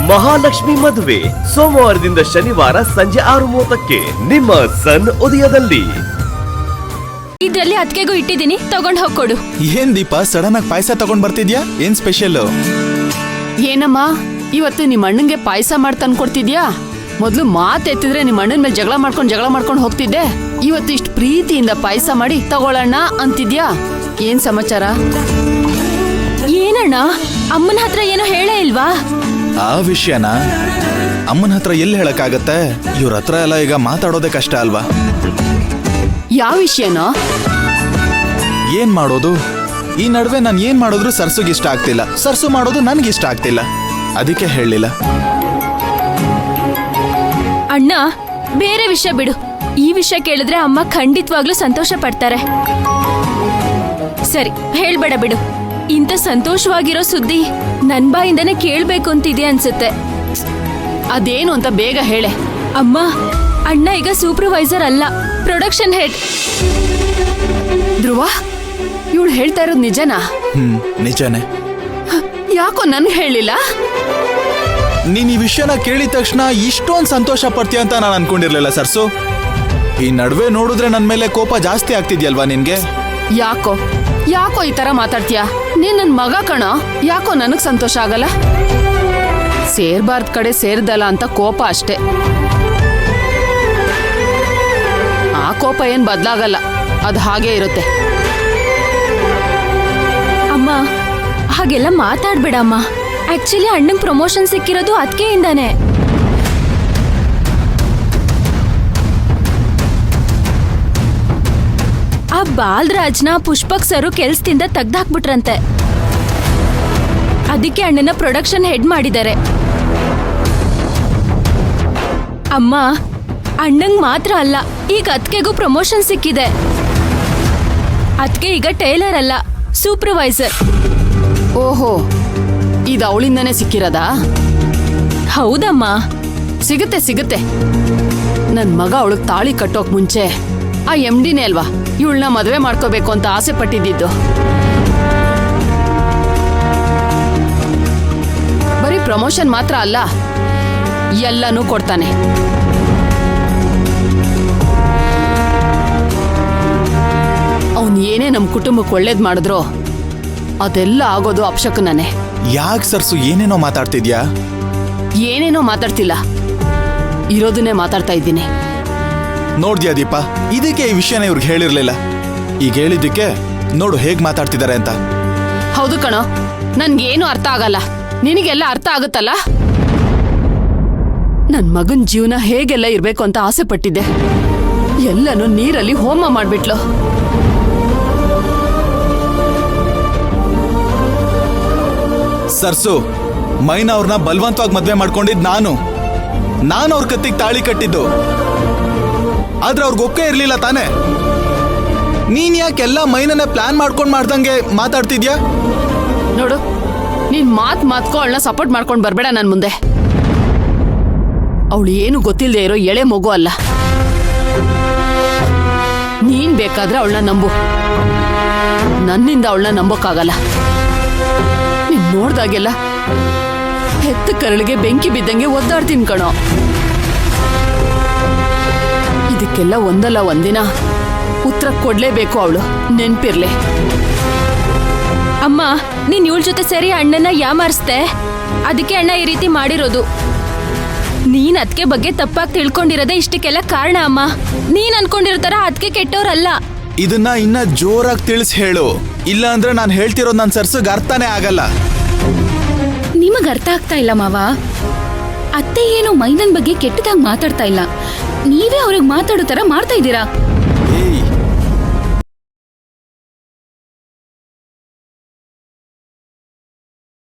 ಮಹಾಲಕ್ಷ್ಮಿ ಮದುವೆ ಸೋಮವಾರದಿಂದ ಶನಿವಾರ ಸಂಜೆ 6:30ಕ್ಕೆ ನಿಮ್ಮ ಸನ್ ಉದಯದಲ್ಲಿ. ಇದ್ರಲ್ಲಿ ಅದ್ಕೆಗೂ ಇಟ್ಟಿದ್ದೀನಿ, ತಗೊಂಡ್ ಹೋಗ್ಕೊಡು. ಏನ್ ದೀಪಾ ಸಡನ್ ಆಗಿ ಪಾಯಸ ತಗೊಂಡ್ ಬರ್ತಿದ್ಯಾ? ಏನ್ ಸ್ಪೆಷಲ್? ಏನಮ್ಮ ಇವತ್ತು ನಿಮ್ಮ ಅಣ್ಣಂಗೆ ಪಾಯಸ ಮಾಡಿ ತಂದ್ಕೊಡ್ತಿದ್ಯಾ? ಮೊದ್ಲು ಮಾತೆತ್ತಿದ್ರೆ ನಿಮ್ಮ ಅಣ್ಣನ ಮೇಲೆ ಜಗಳ ಮಾಡ್ಕೊಂಡು ಹೋಗ್ತಿದ್ದೆ. ಇವತ್ತು ಇಷ್ಟು ಪ್ರೀತಿಯಿಂದ ಪಾಯಸ ಮಾಡಿ ತಗೊಳ್ಳೋಣ ಅಂತಿದ್ಯಾ? ಏನ್ ಸಮಾಚಾರ? ಏನಣ್ಣ, ಅಮ್ಮನ ಹತ್ರ ಏನೋ ಹೇಳೇ ಇಲ್ವಾ? ಆ ವಿಷಯನ ಅಮ್ಮನ ಹತ್ರ ಎಲ್ಲಿ ಹೇಳಕ್ಕಾಗತ್ತೆ? ಇವ್ರ ಹತ್ರ ಎಲ್ಲ ಈಗ ಮಾತಾಡೋದೇ ಕಷ್ಟ ಅಲ್ವಾ? ಯಾವ ವಿಷಯನೋ? ಏನ್ ಮಾಡೋದು? ಈ ನಡುವೆ ನಾನು ಏನ್ ಮಾಡಿದ್ರು ಸರ್ಸುಗೆ ಇಷ್ಟ ಆಗ್ತಿಲ್ಲ, ಸರ್ಸು ಮಾಡೋದು ನನ್ಗೆ ಇಷ್ಟ ಆಗ್ತಿಲ್ಲ. ಅದಕ್ಕೆ ಹೇಳಲಿಲ್ಲ. ಅಣ್ಣ, ಬೇರೆ ವಿಷಯ ಬಿಡು. ಈ ವಿಷಯ ಕೇಳಿದ್ರೆ ಅಮ್ಮ ಖಂಡಿತವಾಗ್ಲೂ ಸಂತೋಷ ಪಡ್ತಾರೆ. ಸರಿ, ಹೇಳ್ಬೇಡ ಬಿಡು. ಇಂಥ ಸಂತೋಷವಾಗಿರೋ ಸುದ್ದಿ ನನ್ ಬಾಯಿಂದನೇ ಕೇಳ್ಬೇಕು ಅಂತಿದೆ ಅನ್ಸುತ್ತೆ. ಅದೇನು ಅಂತ ಬೇಗ ಹೇಳೆ. ಅಮ್ಮ, ಅಣ್ಣ ಈಗ ಸೂಪರ್ವೈಸರ್ ಅಲ್ಲ, ಪ್ರೊಡಕ್ಷನ್ ಹೆಡ್. ಧ್ರುವ, ಇವಳು ಹೇಳ್ತಾ ಇರೋದು ನಿಜನಾ? ನಿಜಾನೇ. ಯಾಕೋ ನನ್ಗೆ ಹೇಳಿಲ್ಲ? ನೀನ್ ಈ ವಿಷಯನ ಕೇಳಿದ ತಕ್ಷಣ ಇಷ್ಟೊಂದು ಸಂತೋಷ ಪಡ್ತೀಯ ಅಂತ ನಾನು ಅನ್ಕೊಂಡಿರ್ಲಿಲ್ಲ ಸರ್ಸು. ಈ ನಡುವೆ ನೋಡಿದ್ರೆ ನನ್ ಮೇಲೆ ಕೋಪ ಜಾಸ್ತಿ ಆಗ್ತಿದ್ಯಲ್ವಾ ನಿನ್ಗೆ? ಯಾಕೋ ಈ ತರ ಮಾತಾಡ್ತೀಯಾ? ನೀನ್ ನನ್ ಮಗ ಕಣೋ, ಯಾಕೋ ನನಗ್ ಸಂತೋಷ ಆಗಲ್ಲ? ಸೇರ್ಬಾರ್ದ್ ಕಡೆ ಸೇರ್ದಲ್ಲ ಅಂತ ಕೋಪ ಅಷ್ಟೇ. ಆ ಕೋಪ ಏನ್ ಬದ್ಲಾಗಲ್ಲ, ಅದು ಹಾಗೆ ಇರುತ್ತೆ. ಅಮ್ಮ, ಹಾಗೆಲ್ಲ ಮಾತಾಡ್ಬೇಡ ಅಮ್ಮ. ಆಕ್ಚುಲಿ ಅಣ್ಣಂಗ್ ಪ್ರಮೋಷನ್ ಸಿಕ್ಕಿರೋದು ಅದ್ಕೆಯಿಂದಾನೆ. ಆ ಬಾಲ್ರಾಜ್ನ ಪುಷ್ಪಕ್ ಸರು ಕೆಲ್ಸದಿಂದ ತೆಗ್ದಾಕ್ಬಿಟ್ರಂತೆ. ಅದಕ್ಕೆ ಅಣ್ಣನ ಪ್ರೊಡಕ್ಷನ್ ಹೆಡ್ ಮಾಡಿದ್ದಾರೆ. ಅಮ್ಮ, ಅಣ್ಣಂಗ್ ಮಾತ್ರ ಅಲ್ಲ, ಈಗ ಅದ್ಕೆಗೂ ಪ್ರಮೋಷನ್ ಸಿಕ್ಕಿದೆ. ಅದ್ಕೆ ಈಗ ಟೈಲರ್ ಅಲ್ಲ, ಸೂಪರ್ವೈಸರ್. ಓಹೋ, ಇದು ಅವಳಿಂದಾನೇ ಸಿಕ್ಕಿರೋದಾ? ಹೌದಮ್ಮ. ಸಿಗುತ್ತೆ. ನನ್ ಮಗ ಅವಳಿಗೆ ತಾಳಿ ಕಟ್ಟೋಕ್ ಮುಂಚೆ ಆ MDನೇ ಅಲ್ವಾ ಇವಳನ್ನ ಮದುವೆ ಮಾಡ್ಕೋಬೇಕು ಅಂತ ಆಸೆ ಪಟ್ಟಿದ್ದು. ಬರೀ ಪ್ರಮೋಷನ್ ಮಾತ್ರ ಅಲ್ಲ, ಎಲ್ಲನೂ ಕೊಡ್ತಾನೆ. ಅವನ್ ಏನೇ ನಮ್ ಕುಟುಂಬಕ್ಕೆ ಒಳ್ಳೇದ್ ಮಾಡಿದ್ರು ಅದೆಲ್ಲ ಆಗೋದು ಅಪಶಕುನನೇ. ಯಾಕೆ ಸರ್ಸು ಏನೇನೋ ಮಾತಾಡ್ತಿದ್ಯಾ? ಏನೇನೋ ಮಾತಾಡ್ತಿಲ್ಲ, ಇರೋದನ್ನೇ ಮಾತಾಡ್ತಾ ಇದ್ದೀನಿ. ನೋಡ್ದ್ಯಾ ದೀಪಾ, ಇದಕ್ಕೆ ಈ ವಿಷಯನ ಇವ್ರಿಗೆ ಹೇಳಿರ್ಲಿಲ್ಲ. ಈಗ ಹೇಳಿದ್ದಕ್ಕೆ ನೋಡು ಹೇಗ್ ಮಾತಾಡ್ತಿದ್ದಾರೆ ಅಂತ. ಹೌದು ಕಣೋ, ನನ್ಗೇನು ಅರ್ಥ ಆಗಲ್ಲ, ನಿನಗೆಲ್ಲ ಅರ್ಥ ಆಗುತ್ತಲ್ಲ. ನನ್ ಮಗನ್ ಜೀವನ ಹೇಗೆಲ್ಲ ಇರ್ಬೇಕು ಅಂತ ಆಸೆ ಪಟ್ಟಿದ್ದೆ, ಎಲ್ಲನೂ ನೀರಲ್ಲಿ ಹೋಮ ಮಾಡ್ಬಿಟ್ಲು. ಸರ್ಸು, ಮೈನಾ ಅವ್ರನ್ನ ಬಲವಂತವಾಗಿ ಮದ್ವೆ ಮಾಡ್ಕೊಂಡಿದ್ ನಾನು ಅವ್ರ ಕತ್ತಿಗೆ ತಾಳಿ ಕಟ್ಟಿದ್ದು. ಆದ್ರೆ ಅವ್ರಿಗೆ ಒಕ್ಕೆ ಇರ್ಲಿಲ್ಲ ತಾನೆ. ನೀನ್ ಯಾಕೆಲ್ಲ ಮೈನನ್ನ ಪ್ಲಾನ್ ಮಾಡ್ದಂಗೆ ಮಾತಾಡ್ತಿದ್ಯಾ? ನೋಡು, ನೀನ್ ಮಾತ್ಕೋ ಅವಳನ್ನ ಸಪೋರ್ಟ್ ಮಾಡ್ಕೊಂಡ್ ಬರ್ಬೇಡ ನನ್ ಮುಂದೆ. ಅವಳು ಏನು ಗೊತ್ತಿಲ್ಲದೆ ಇರೋ ಎಳೆ ಮಗು ಅಲ್ಲ. ನೀನ್ ಬೇಕಾದ್ರೆ ಅವಳನ್ನ ನಂಬು, ನನ್ನಿಂದ ಅವಳನ್ನ ನಂಬೋಕ್ಕಾಗಲ್ಲ. ನೀನ್ ನೋಡ್ದಾಗೆಲ್ಲ ಹೆತ್ತ ಕರಳಿಗೆ ಬೆಂಕಿ ಬಿದ್ದಂಗೆ ಒದ್ದಾಡ್ತೀನಿ ಕಣೋ. ಇದಕ್ಕೆಲ್ಲ ಒಂದಲ್ಲ ಒಂದಿನ ಉತ್ತರ ಕೊಡ್ಲೇಬೇಕು ಅವಳು, ನೆನ್ಪಿರ್ಲೆ. ಅಮ್ಮ, ನೀನ್ ಇವಳ ಜೊತೆ ಸೇರಿ ಅಣ್ಣನ ಯಾಮಾರಿಸ್ದೆ, ಅದಕ್ಕೆ ಅಣ್ಣ ಈ ರೀತಿ ಮಾಡಿರೋದು. ನೀನ್ ಅದ್ಕೆ ಬಗ್ಗೆ ತಪ್ಪಾಗಿ ತಿಳ್ಕೊಂಡಿರೋದೇ ಇಷ್ಟಕ್ಕೆಲ್ಲ ಕಾರಣ ಅಮ್ಮ. ನೀನ್ ಅನ್ಕೊಂಡಿರೋ ತರ ಅದ್ಕೆ ಕೆಟ್ಟವ್ರಲ್ಲ. ಇದನ್ನ ಇನ್ನ ಜೋರಾಗಿ ತಿಳಿಸ್ ಹೇಳು, ಇಲ್ಲ ಅಂದ್ರೆ ನಾನು ಹೇಳ್ತಿರೋದು ನನ್ ಸರ್ಸಗ್ ಅರ್ಥನೇ ಆಗಲ್ಲ. ನಿಮಗ್ ಅರ್ಥ ಆಗ್ತಾ ಇಲ್ಲ ಮಾವ. ಅತ್ತೆ ಏನು ಮೈನನ್ ಬಗ್ಗೆ ಕೆಟ್ಟದಾಗಿ ಮಾತಾಡ್ತಾ ಇಲ್ಲ, ನೀವೇ ಅವ್ರಿಗೆ ಮಾತಾಡೋ ತರ ಮಾಡ್ತಾ ಇದ್ದೀರಾ.